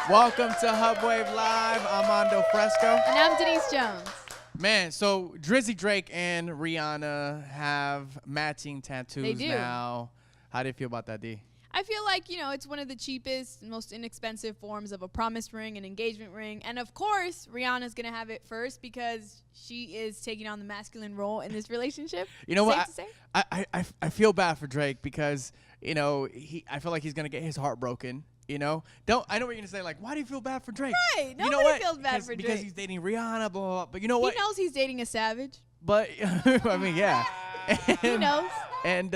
Welcome to Hubwav Live. I'm Mondo Fresco. And I'm Denise Jones. Man, so Drizzy Drake and Rihanna have matching tattoos They do. now. How do you feel about that, D? I feel like, it's one of the cheapest, most inexpensive forms of a promise ring, an engagement ring. And of course, Rihanna's going to have it first because she is taking on the masculine role in this relationship. You know Safe what? to say? I feel bad for Drake because, I feel like he's going to get his heart broken. I know what you're going to say, like, why do you feel bad for Drake? Right. You know Nobody what? feels bad for Drake. Because he's dating Rihanna, blah, blah, blah. But you know what? He knows he's dating a savage. But, I mean, yeah. He knows. And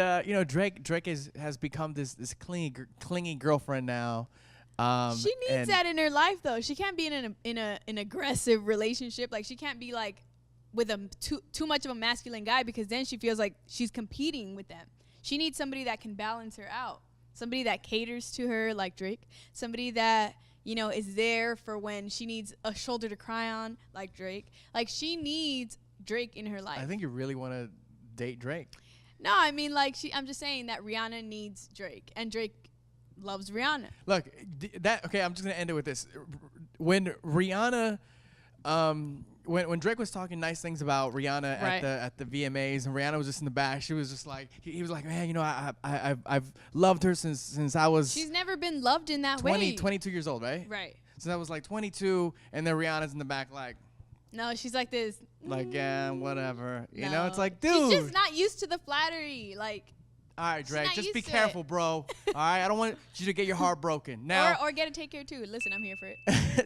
Drake has become this clingy girlfriend now. She needs that in her life, though. She can't be in an aggressive relationship. Like, she can't be like with a too much of a masculine guy, because then she feels like she's competing with them. She needs somebody that can balance her out, somebody that caters to her, like Drake, somebody that is there for when she needs a shoulder to cry on, like Drake. Like, she needs Drake in her life. I think you really want to date Drake. No, I mean, like, I'm just saying that Rihanna needs Drake, and Drake loves Rihanna. Look, okay, I'm just going to end it with this. When Rihanna, when Drake was talking nice things about Rihanna at the VMAs, and Rihanna was just in the back, she was just like, he was like, man, I've loved her since I was. She's never been loved in that way. 22 years old, right? Right. Since I was like 22, and then Rihanna's in the back like. No, she's like this. Like, yeah, whatever. You No. know, it's like, dude. She's just not used to the flattery. Like. All right, Drake, just be used to careful, bro. All right, I don't want you to get your heart broken. Now, or get a take care too. Listen, I'm here for it.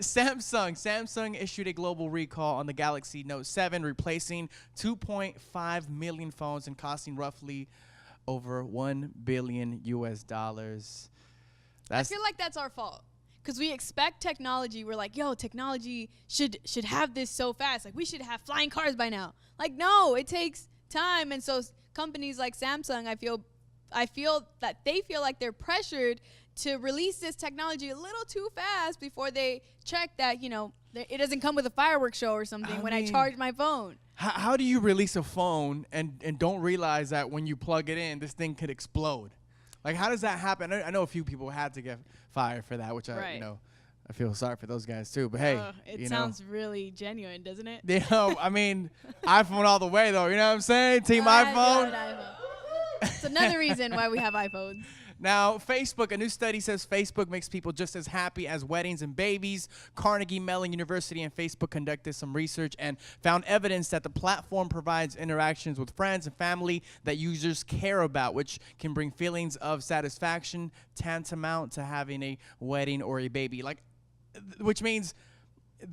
Samsung issued a global recall on the Galaxy Note 7, replacing 2.5 million phones and costing roughly over $1 billion US. I feel like that's our fault, because we expect technology. We're like, yo, technology should have this so fast. Like, we should have flying cars by now. Like, no, it takes time. And so companies like Samsung, I feel that they feel like they're pressured to release this technology a little too fast before they check that, it doesn't come with a fireworks show or something I charge my phone. How do you release a phone and don't realize that when you plug it in, this thing could explode? Like, how does that happen? I know a few people had to get fired for that, which I feel sorry for those guys too. But hey, it sounds really genuine, doesn't it? I mean, iPhone all the way though. You know what I'm saying? Team iPhone. It's another reason why we have iPhones. Now, Facebook, a new study says Facebook makes people just as happy as weddings and babies. Carnegie Mellon University and Facebook conducted some research and found evidence that the platform provides interactions with friends and family that users care about, which can bring feelings of satisfaction tantamount to having a wedding or a baby. Which means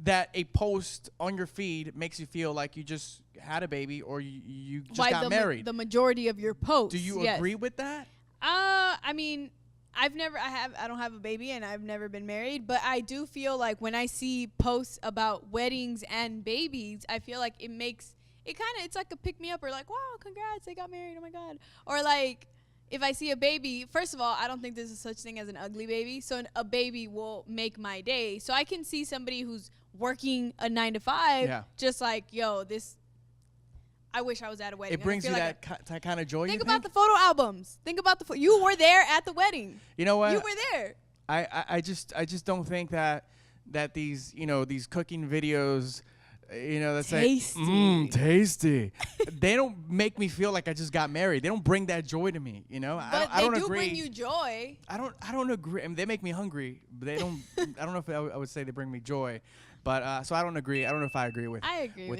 that a post on your feed makes you feel like you just had a baby or you just got married. The majority of your posts. Do you agree with that? I mean, I don't have a baby and I've never been married, but I do feel like when I see posts about weddings and babies, I feel like it's like a pick me up, or like, wow, congrats, they got married, oh my God. Or like, if I see a baby, first of all, I don't think there's a such thing as an ugly baby. So a baby will make my day. So I can see somebody who's working a 9 to 5, just like, yo, I wish I was at a wedding. It brings you that kind of joy. Think about the photo albums. Think about you were there at the wedding. You know what? You were there. I just don't think that these these cooking videos, that say tasty. They don't make me feel like I just got married. They don't bring that joy to me. But I don't they do agree. bring you joy. I don't agree. I mean, they make me hungry. But they don't. I don't know if I would say they bring me joy. But so I don't agree. I don't know if I agree with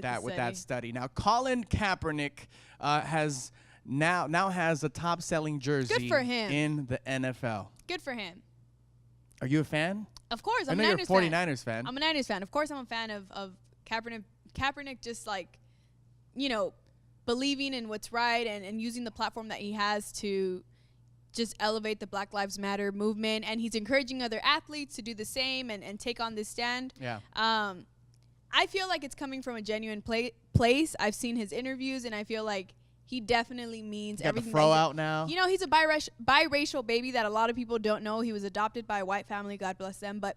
that study. Now, Colin Kaepernick has now has a top-selling jersey. Good for him. In the NFL. Good for him. Are you a fan? Of course, I know you're a 49ers fan. I'm a Niners fan. Of course, I'm a fan of Kaepernick. Kaepernick just like, believing in what's right and using the platform that he has to just elevate the Black Lives Matter movement, and he's encouraging other athletes to do the same and take on this stand. Yeah. I feel like it's coming from a genuine place. I've seen his interviews, and I feel like he definitely means everything. Got the fro out now. He's a biracial baby that a lot of people don't know. He was adopted by a white family, God bless them. But,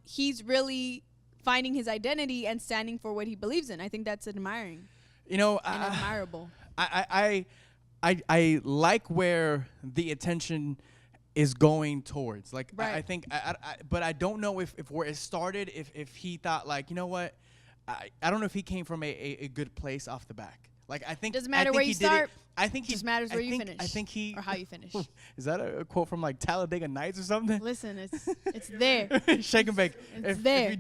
he's really finding his identity and standing for what he believes in. I think that's admiring. And admirable. I like where the attention is going towards. Like, Right. I think, but I don't know if where it started, if he thought, like, you know what, I don't know if he came from a good place off the back. Like, I think Doesn't matter I think where he you did it- start. I think he Just matters where you finish. I think he or how you finish. Is that a quote from like Talladega Nights or something? Listen, it's there. Shake and bake. It's there.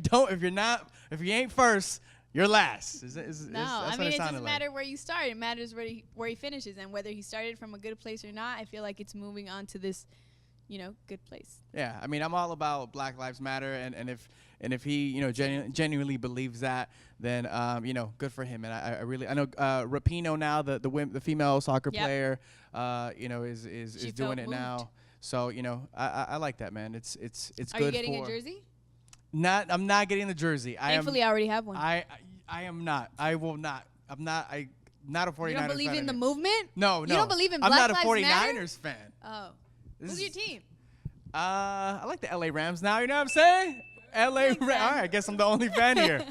If you ain't first, you're last. No, that's I what mean, it sounded doesn't like. matter where you start. It matters where he finishes, and whether he started from a good place or not. I feel like it's moving on to this, good place. Yeah, I mean, I'm all about Black Lives Matter, and if he, genuinely believes that, then good for him. And I know Rapinoe now, the female soccer Yep. player, is She doing felt it moved. now. So I like that, man. It's Are good. you getting for a jersey? I'm not getting the jersey. Thankfully, I already have one. I am not. I will not. I'm not. Not a 49ers You don't believe fan in the anymore. movement? No. You don't believe in I'm Black not a Lives Matter? 49ers fan. Oh, This who's your is- team? I like the LA Rams now. You know what I'm saying? LA Rams. All right, I guess I'm the only fan here.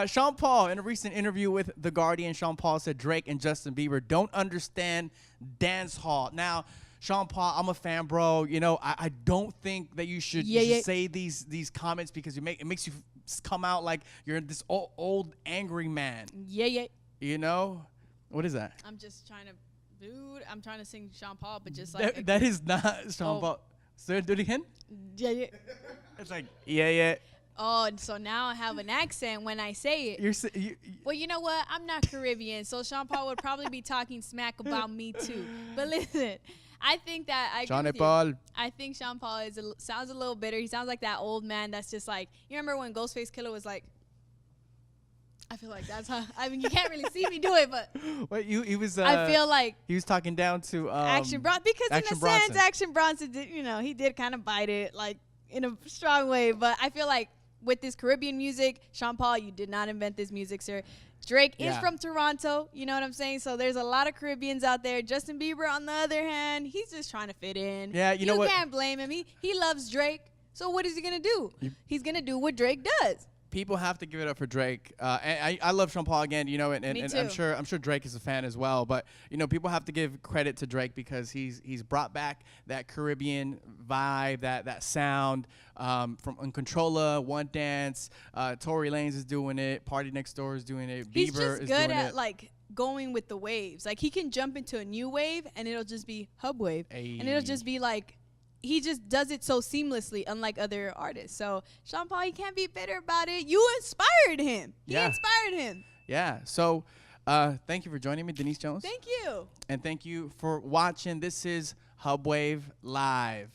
Shawn Paul, in a recent interview with The Guardian, Shawn Paul said Drake and Justin Bieber don't understand dance hall. Now, Shawn Paul, I'm a fan, bro. I don't think that you should say these comments because it makes you come out like you're this old angry man. Yeah. What is that? I'm just trying to sing Shawn Paul, but just like That is not Shawn Oh. Paul. So do it again. yeah. It's like yeah. Oh, and so now I have an accent when I say it. Well, you know what? I'm not Caribbean, so Shawn Paul would probably be talking smack about me too. But listen, I think that I agree Shawn with you. Paul. I think Shawn Paul sounds a little bitter. He sounds like that old man that's just like, you remember when Ghostface Killer was like, I feel like that's how, I mean, you can't really see me do it, but Wait, he was. I feel like he was talking down to Action Bronson, because Action in a Bronson. sense, Action Bronson did, he did kind of bite it, like, in a strong way. But I feel like with this Caribbean music, Shawn Paul, you did not invent this music, sir. Drake is Yeah. from Toronto, you know what I'm saying? So there's a lot of Caribbeans out there. Justin Bieber, on the other hand, he's just trying to fit in. Yeah, you know what? You can't blame him. He loves Drake. So what is he going to do? He's going to do what Drake does. People have to give it up for Drake. And I love Shawn Paul again, and Me I'm too. sure Drake is a fan as well. But people have to give credit to Drake because he's brought back that Caribbean vibe, that sound from Uncontrolla, One Dance. Tory Lanez is doing it. Party Next Door is doing it. He's Bieber just is good doing at it. like going with the waves. Like he can jump into a new wave and it'll just be Hubwav, and it'll just be like he just does it so seamlessly, unlike other artists. So Shawn Paul, he can't be bitter about it. You inspired him. He Yeah. inspired him. Yeah. So thank you for joining me, Denise Jones. Thank you. And thank you for watching. This is Hubwave Live.